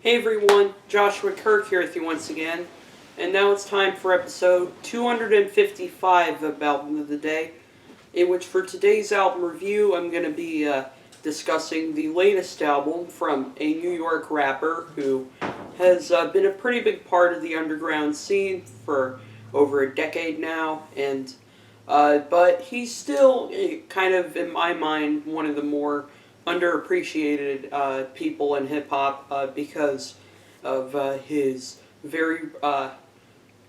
Hey everyone, Joshua Kirk here with you once again, and now it's time for episode 255 of Album of the Day, in which for today's album review I'm going to be discussing the latest album from a New York rapper who has been a pretty big part of the underground scene for over a decade now, and but he's still kind of, in my mind, one of the more underappreciated people in hip hop because of his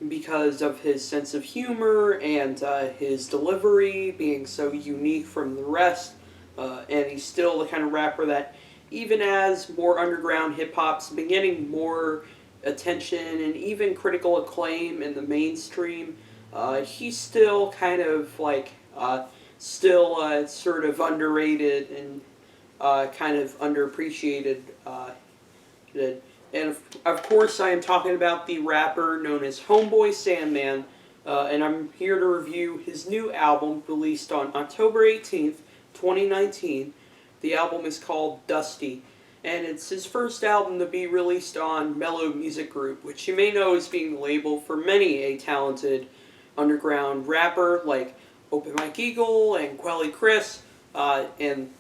because of his sense of humor and his delivery being so unique from the rest. And he's still the kind of rapper that, even as more underground hip hop's been getting more attention and even critical acclaim in the mainstream, he's still kind of like sort of underrated and kind of underappreciated. And of course, I am talking about the rapper known as Homeboy Sandman, and I'm here to review his new album released on October 18th, 2019. The album is called Dusty, and it's his first album to be released on Mellow Music Group, which you may know as being the label for many a talented underground rapper like Open Mike Eagle and Quelly Chris, and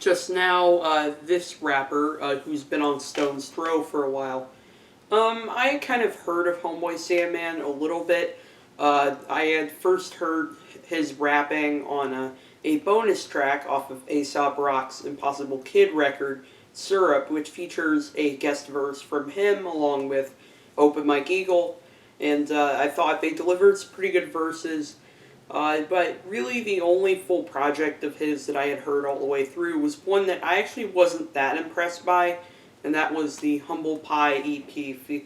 just now this rapper who's been on Stone's Throw for a while. I kind of heard of Homeboy Sandman a little bit. I had first heard his rapping on a bonus track off of Aesop Rock's Impossible Kid record, Syrup, which features a guest verse from him along with Open Mike Eagle, and I thought they delivered some pretty good verses. But really the only full project of his that I had heard all the way through was one that I actually wasn't that impressed by, and that was the Humble Pie EP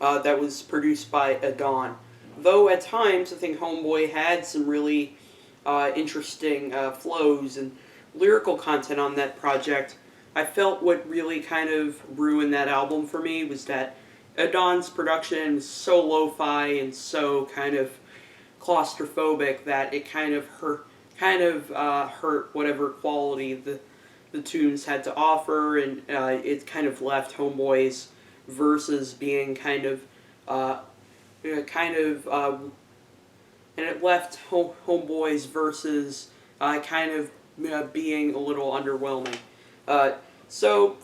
that was produced by Adon. Though at times I think Homeboy had some really interesting flows and lyrical content on that project, I felt what really kind of ruined that album for me was that Adon's production was so lo-fi and so kind of claustrophobic that it kind of hurt whatever quality the tunes had to offer, and it kind of left Homeboy's verses being and it left Homeboy's verses being a little underwhelming. So,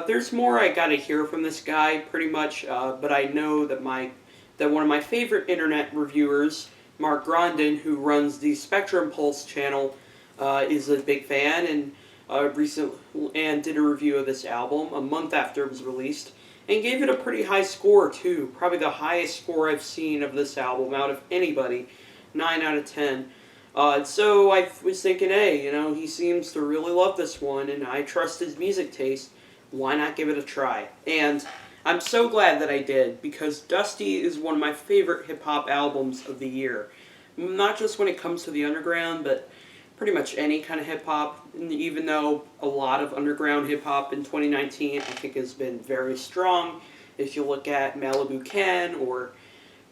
there's more I gotta hear from this guy, pretty much, but I know that one of my favorite internet reviewers, Mark Grondin, who runs the Spectrum Pulse channel, is a big fan and did a review of this album a month after it was released, and gave it a pretty high score too, probably the highest score I've seen of this album out of anybody, 9 out of 10. So I was thinking, hey, he seems to really love this one, and I trust his music taste. Why not give it a try? And I'm so glad that I did, because Dusty is one of my favorite hip-hop albums of the year. Not just when it comes to the underground, but pretty much any kind of hip-hop, even though a lot of underground hip-hop in 2019 I think has been very strong. If you look at Malibu Ken, or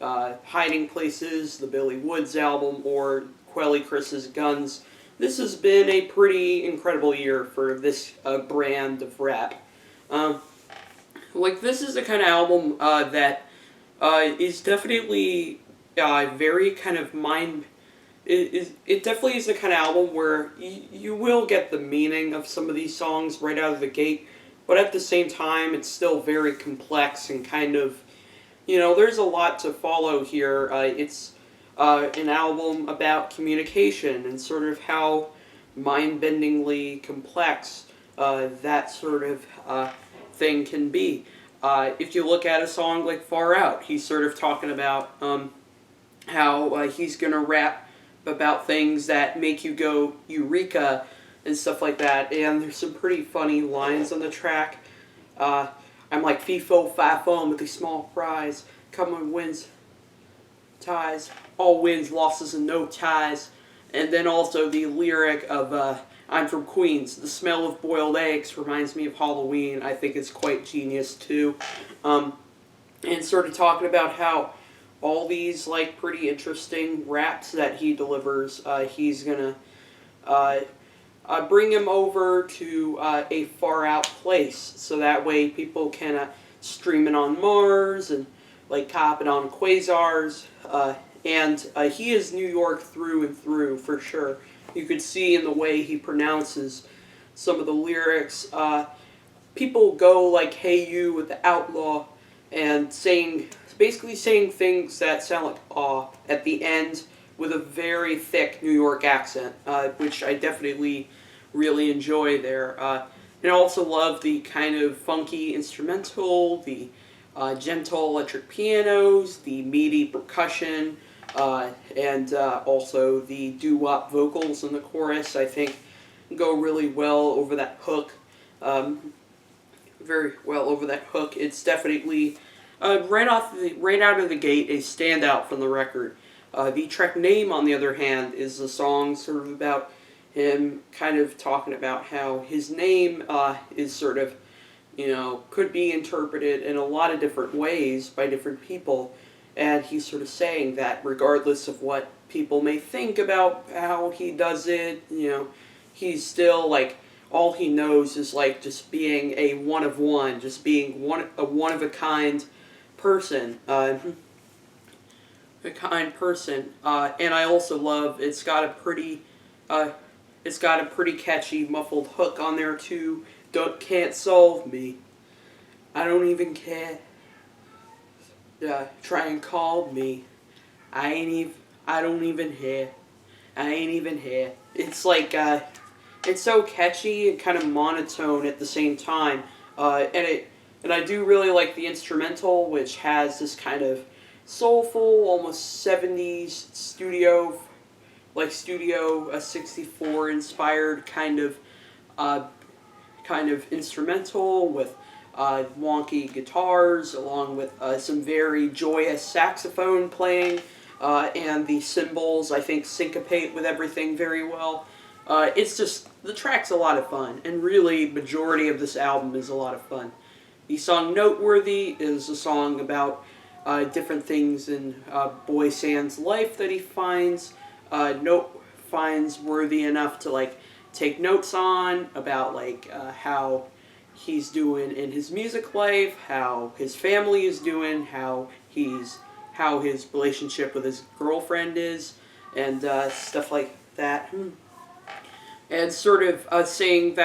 Hiding Places, the Billy Woods album, or Quelly Chris's Guns, this has been a pretty incredible year for this brand of rap. This is the kind of album that is definitely very kind of It definitely is the kind of album where you will get the meaning of some of these songs right out of the gate, but at the same time, it's still very complex and kind of, there's a lot to follow here. It's an album about communication and sort of how mind-bendingly complex that sort of thing can be. If you look at a song like Far Out, he's sort of talking about how he's going to rap about things that make you go eureka and stuff like that, and there's some pretty funny lines on the track. I'm like FIFO, FIFO with these small fries, come on wins, ties, all wins, losses, and no ties. And then also the lyric of I'm from Queens, the smell of boiled eggs reminds me of Halloween. I think it's quite genius too. And sort of talking about how all these pretty interesting raps that he delivers, he's gonna bring him over to a far out place, so that way people can stream it on Mars and like cop it on quasars. And he is New York through and through for sure. You could see in the way he pronounces some of the lyrics. People go like "Hey you" with the Outlaw, and basically saying things that sound like "aw" at the end with a very thick New York accent, which I definitely really enjoy there. And I also love the kind of funky instrumental, the gentle electric pianos, the meaty percussion, and also the doo-wop vocals in the chorus. I think go really well over that hook. Very well over that hook. It's definitely right out of the gate a standout from the record. The track "Name," on the other hand, is a song sort of about him kind of talking about how his name is sort of, could be interpreted in a lot of different ways by different people. And he's sort of saying that regardless of what people may think about how he does it, he's still like, all he knows is like just being a one of one, just being a one of a kind person. A kind person. And I also love it's got a pretty catchy muffled hook on there too. Can't solve me. I don't even care. Try and call me. I don't even hear. I ain't even here. It's like it's so catchy and kind of monotone at the same time. And I do really like the instrumental, which has this kind of soulful, almost 70s Studio 64 inspired kind of instrumental with wonky guitars, along with some very joyous saxophone playing, and the cymbals I think syncopate with everything very well. It's just, the track's a lot of fun, and really majority of this album is a lot of fun. The song "Noteworthy" is a song about different things in Boy Sand's life that he finds worthy enough to like take notes on, about like how he's doing in his music life, how his family is doing, how his relationship with his girlfriend is, and stuff like that. And sort of saying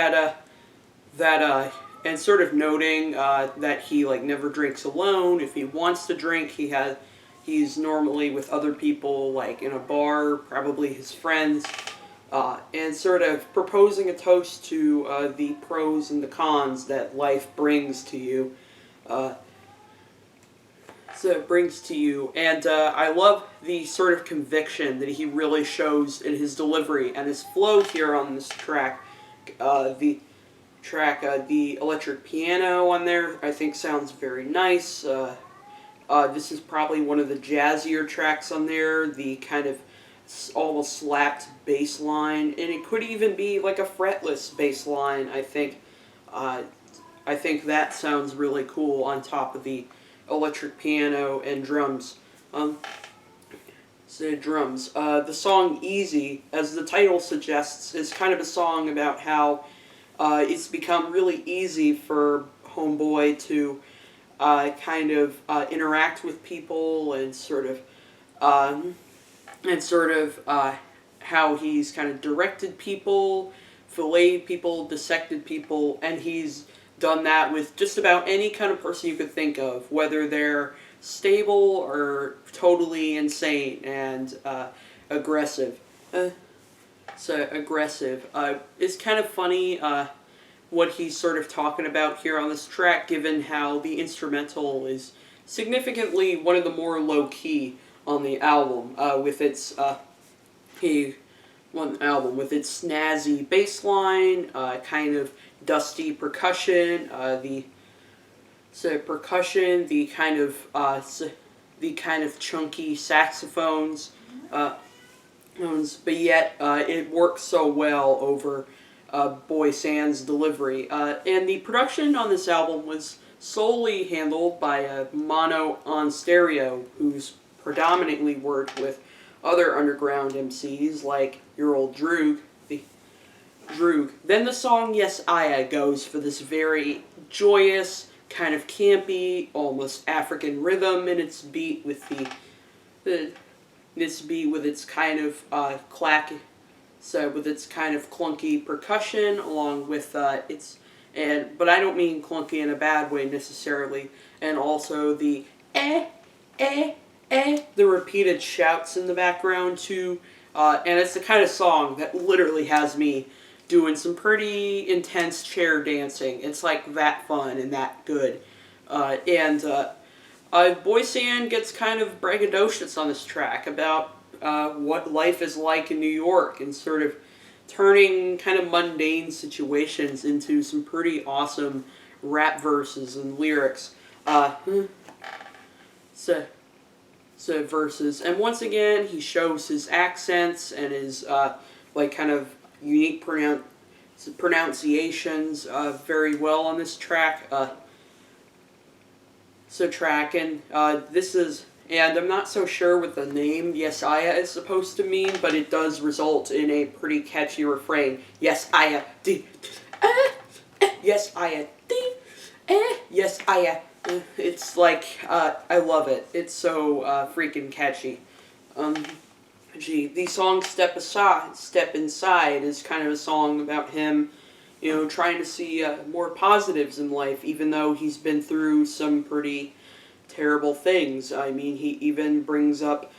and sort of noting that he like never drinks alone. If he wants to drink, he's normally with other people, like in a bar, probably his friends, and sort of proposing a toast to the pros and the cons that life brings to you. And I love the sort of conviction that he really shows in his delivery and his flow here on this track. The electric piano on there, I think sounds very nice. This is probably one of the jazzier tracks on there. The kind of almost slapped bass line, and it could even be like a fretless bass line. I think that sounds really cool on top of the electric piano and drums. The song "Easy," as the title suggests, is kind of a song about how it's become really easy for Homeboy to interact with people, and sort of how he's kind of directed people, filleted people, dissected people, and he's done that with just about any kind of person you could think of, whether they're stable or totally insane and aggressive. It's kind of funny what he's sort of talking about here on this track, given how the instrumental is significantly one of the more low-key on the album, with its snazzy bass line, kind of dusty percussion, the kind of chunky saxophones, but yet it works so well over Boy Sand's delivery. And the production on this album was solely handled by Mono on Stereo, who's predominantly worked with other underground MCs like Your Old Droog. Droog. Then the song Yes Aya goes for this very joyous, kind of campy, almost African rhythm in its beat with the this beat with its kind of with its kind of clunky percussion along with its but I don't mean clunky in a bad way necessarily, and also the the repeated shouts in the background too, and it's the kind of song that literally has me doing some pretty intense chair dancing. It's like that fun and that good. Boysan gets kind of braggadocious on this track about what life is like in New York and sort of turning kind of mundane situations into some pretty awesome rap verses and lyrics. So, verses. And once again, he shows his accents and his kind of unique pronunciations very well on this track. And I'm not so sure what the name Yesaya is supposed to mean, but it does result in a pretty catchy refrain. Yesaya, Yesaya, Yesaya. It's like, I love it. It's so freaking catchy. The song Step Inside is kind of a song about him, trying to see more positives in life, even though he's been through some pretty terrible things. I mean, he even brings up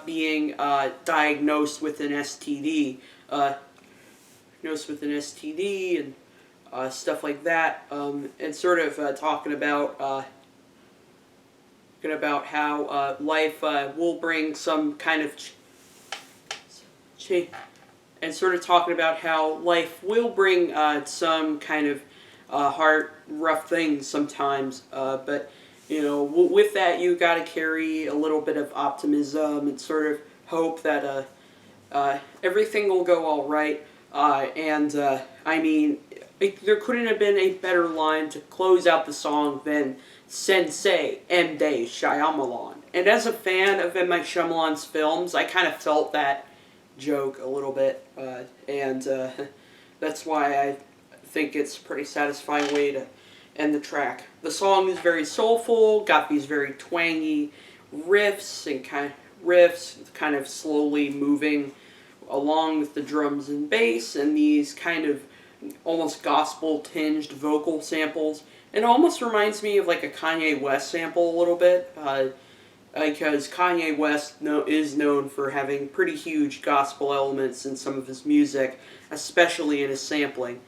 being diagnosed with an STD, and stuff like that, and sort of talking about how life will bring some kind of and sort of talking about how life will bring some kind of rough things sometimes, but with that you got to carry a little bit of optimism and sort of hope that everything will go all right. I mean, there couldn't have been a better line to close out the song than Sensei M. Day Shyamalan. And as a fan of M. Night Shyamalan's films, I kind of felt that joke a little bit, and that's why I think it's a pretty satisfying way to end the track. The song is very soulful, got these very twangy riffs and kind of slowly moving along with the drums and bass, and these kind of almost gospel-tinged vocal samples. It almost reminds me of like a Kanye West sample a little bit, because Kanye West is known for having pretty huge gospel elements in some of his music, especially in his sampling.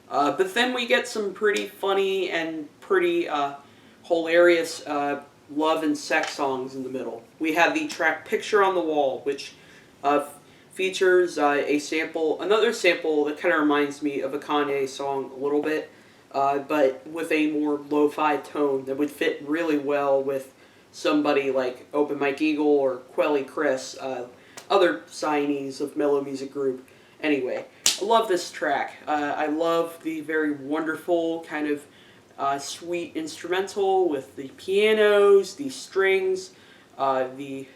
But then we get some pretty funny and pretty hilarious love and sex songs in the middle. We have the track Picture on the Wall, which features another sample that kind of reminds me of a Kanye song a little bit, but with a more lo-fi tone that would fit really well with somebody like Open Mike Eagle or Quelly Chris, other signees of Mellow Music Group. Anyway, I love this track. I love the very wonderful kind of sweet instrumental with the pianos, the strings, the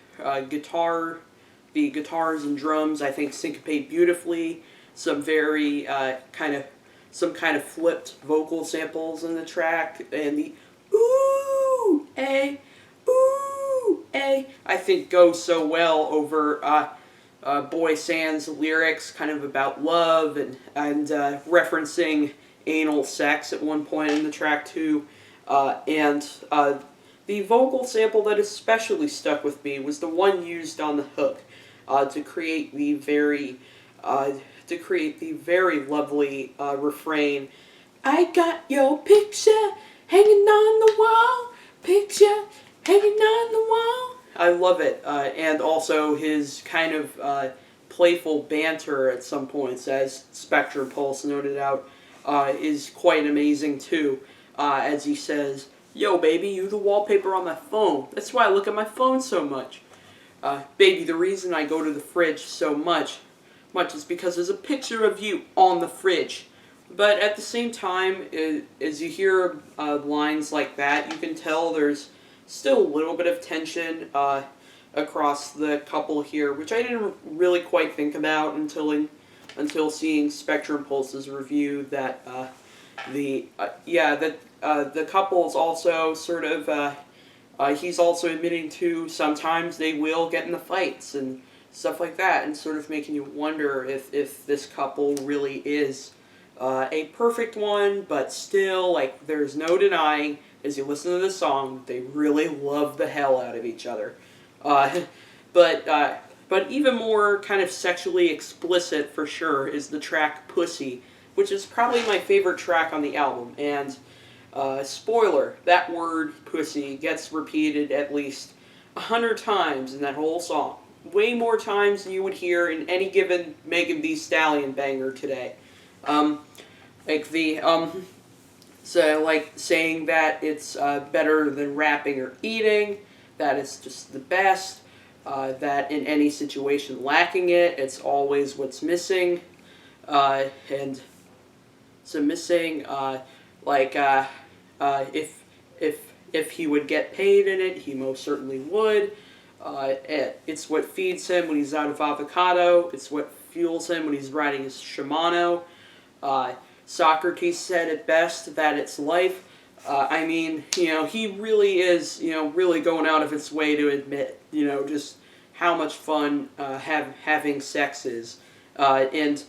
guitars and drums. I think syncopate beautifully. Some very kind of flipped vocal samples in the track, and the ooh, I think goes so well over Boysan's lyrics, kind of about love and referencing anal sex at one point in the track too. The vocal sample that especially stuck with me was the one used on the hook to create the very lovely refrain. I got your picture hanging on the wall, picture hanging on the wall. I love it, and also his kind of playful banter at some points, as Spectre Pulse noted out, is quite amazing too, as he says, "Yo, baby, you the wallpaper on my phone. That's why I look at my phone so much. Baby, the reason I go to the fridge so much is because there's a picture of you on the fridge." But at the same time, as you hear lines like that, you can tell there's still a little bit of tension across the couple here, which I didn't really quite think about until seeing Spectrum Pulse's review that the couple's also sort of he's also admitting to sometimes they will get into fights and stuff like that, and sort of making you wonder if this couple really is a perfect one, but still, like, there's no denying, as you listen to the song, they really love the hell out of each other. Uh, but even more kind of sexually explicit, for sure, is the track Pussy, which is probably my favorite track on the album. And spoiler, that word pussy gets repeated at least 100 times in that whole song. Way more times than you would hear in any given Megan Thee Stallion banger today. So like saying that it's better than rapping or eating, that it's just the best, that in any situation lacking it, it's always what's missing, and so missing, if he would get paid in it, he most certainly would. It's what feeds him when he's out of avocado. It's what fuels him when he's riding his Shimano. Socrates said it best that it's life. I mean, he really is, really going out of its way to admit, just how much fun having sex is. And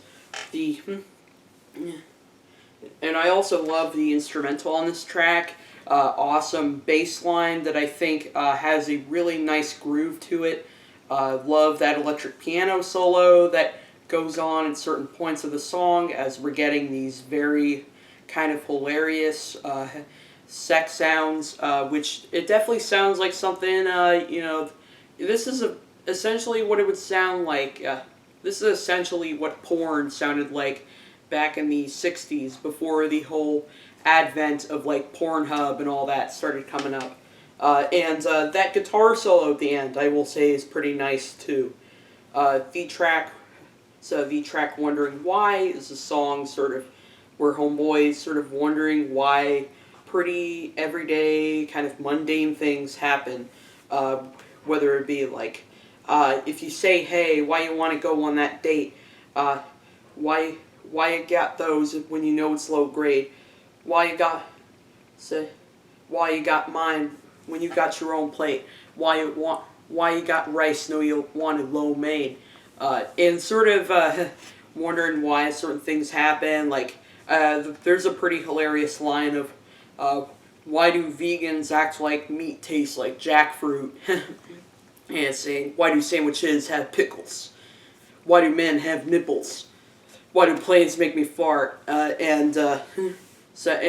I also love the instrumental on this track. Awesome bass line that I think has a really nice groove to it. Love that electric piano solo that goes on at certain points of the song as we're getting these very kind of hilarious sex sounds, which it definitely sounds like something, this is essentially what it would sound like. This is essentially what porn sounded like back in the 60s, before the whole advent of like Pornhub and all that started coming up. And that guitar solo at the end, I will say, is pretty nice too. The track Wondering Why is a song sort of where homeboys sort of wondering why pretty everyday kind of mundane things happen. Whether it be like, if you say, hey, why you want to go on that date? Why you got those when you know it's low grade? Why you got mine when you got your own plate? Why you got rice? No, you wanted lo mein. And sort of wondering why certain things happen. Like there's a pretty hilarious line of why do vegans act like meat tastes like jackfruit? And saying, why do sandwiches have pickles? Why do men have nipples? Why do planes make me fart? And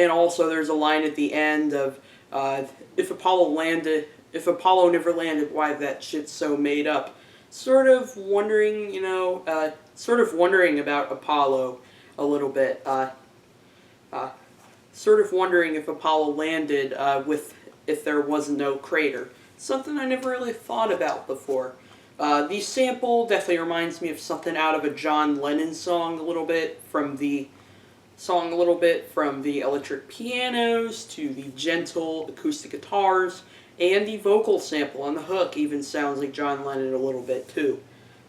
also there's a line at the end of if Apollo never landed, why that shit's so made up. Sort of wondering about Apollo a little bit. Sort of wondering if Apollo landed if there was no crater. Something I never really thought about before. The sample definitely reminds me of something out of a John Lennon song a little bit, from the electric pianos to the gentle acoustic guitars, and the vocal sample on the hook even sounds like John Lennon a little bit too.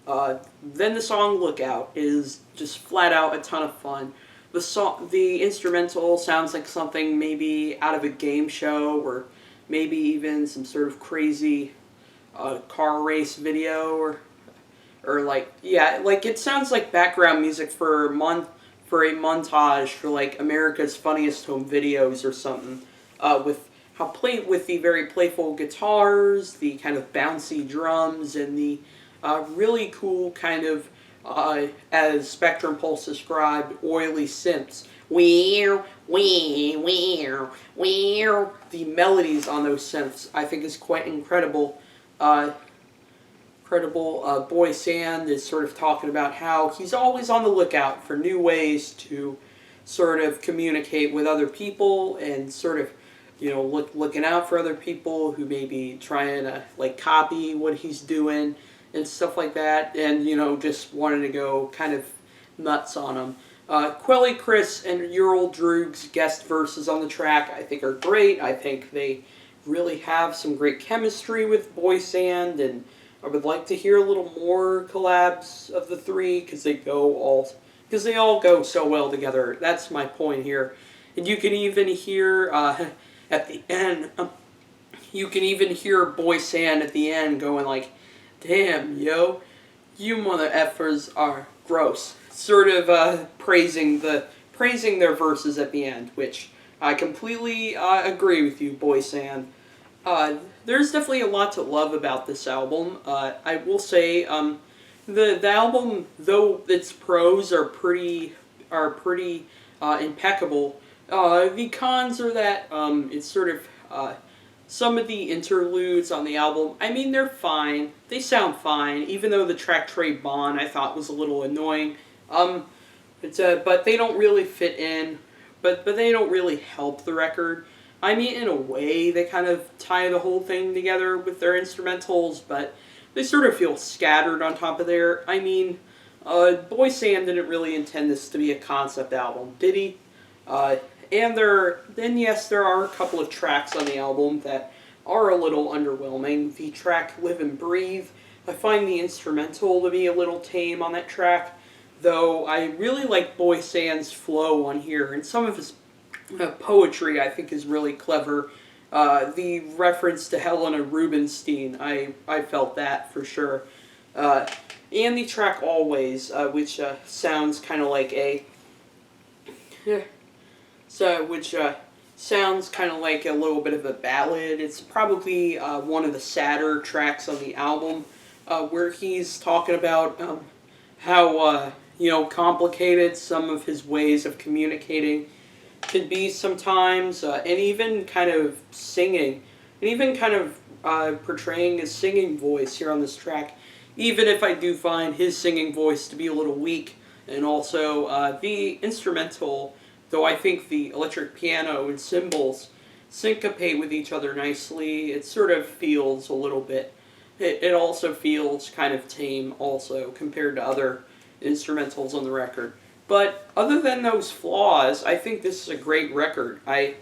Then the song Lookout is just flat out a ton of fun. The instrumental sounds like something maybe out of a game show, or maybe even some sort of crazy car race video, or like it sounds like background music for a montage for like America's Funniest Home Videos or something, with the very playful guitars, the kind of bouncy drums, and the really cool kind of as Spectrum Pulse described, oily synths. The melodies on those synths, I think, is quite incredible. Boy Sand is sort of talking about how he's always on the lookout for new ways to sort of communicate with other people, and sort of, looking out for other people who may be trying to like copy what he's doing and stuff like that, and just wanting to go kind of nuts on him. Quelly Chris and Ural Droog's guest verses on the track, I think, are great. I think they really have some great chemistry with Boy Sand, and I would like to hear a little more collabs of the three because they all go so well together. That's my point here. And you can even hear at the end, you can even hear Boy Sand at the end going like, "Damn, yo, you mother effers are gross." Sort of praising their verses at the end, which I completely agree with you, Boy Sand. There's definitely a lot to love about this album. I will say, the album, though its prose are pretty impeccable. The cons are that it's sort of some of the interludes on the album. I mean, they're fine. They sound fine, even though the track Trey Bond I thought was a little annoying. But they don't really fit in. But they don't really help the record. I mean, in a way, they kind of tie the whole thing together with their instrumentals, but they sort of feel scattered on top of there. I mean, Boy Sand didn't really intend this to be a concept album, did he? Yes, there are a couple of tracks on the album that are a little underwhelming. The track Live and Breathe, I find the instrumental to be a little tame on that track, though I really like Boy Sand's flow on here, and some of his poetry I think is really clever. The reference to Helena Rubinstein, I felt that for sure. And the track Always, which sounds kind of like a... which sounds kind of like a little bit of a ballad. It's probably one of the sadder tracks on the album, where he's talking about how complicated some of his ways of communicating can be sometimes, and even kind of singing, and even kind of portraying his singing voice here on this track, even if I do find his singing voice to be a little weak, and also the instrumental, though I think the electric piano and cymbals syncopate with each other nicely, it sort of feels a little bit, it also feels kind of tame also compared to other instrumentals on the record. But other than those flaws, I think this is a great record. I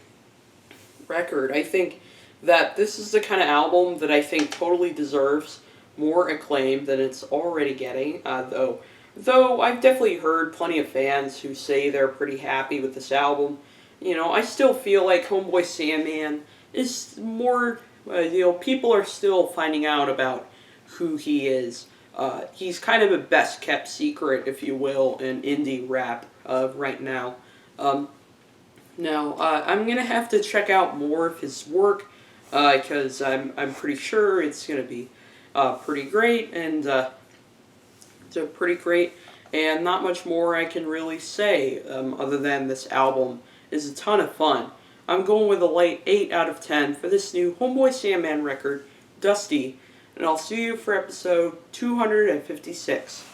think that this is the kind of album that I think totally deserves more acclaim than it's already getting. Though I've definitely heard plenty of fans who say they're pretty happy with this album. I still feel like Homeboy Sandman is more. People are still finding out about who he is. He's kind of a best-kept secret, if you will, in indie rap right now. I'm going to have to check out more of his work, because I'm pretty sure it's going to be pretty great, and not much more I can really say, other than this album is a ton of fun. I'm going with a light 8 out of 10 for this new Homeboy Sandman record, Dusty, and I'll see you for episode 256.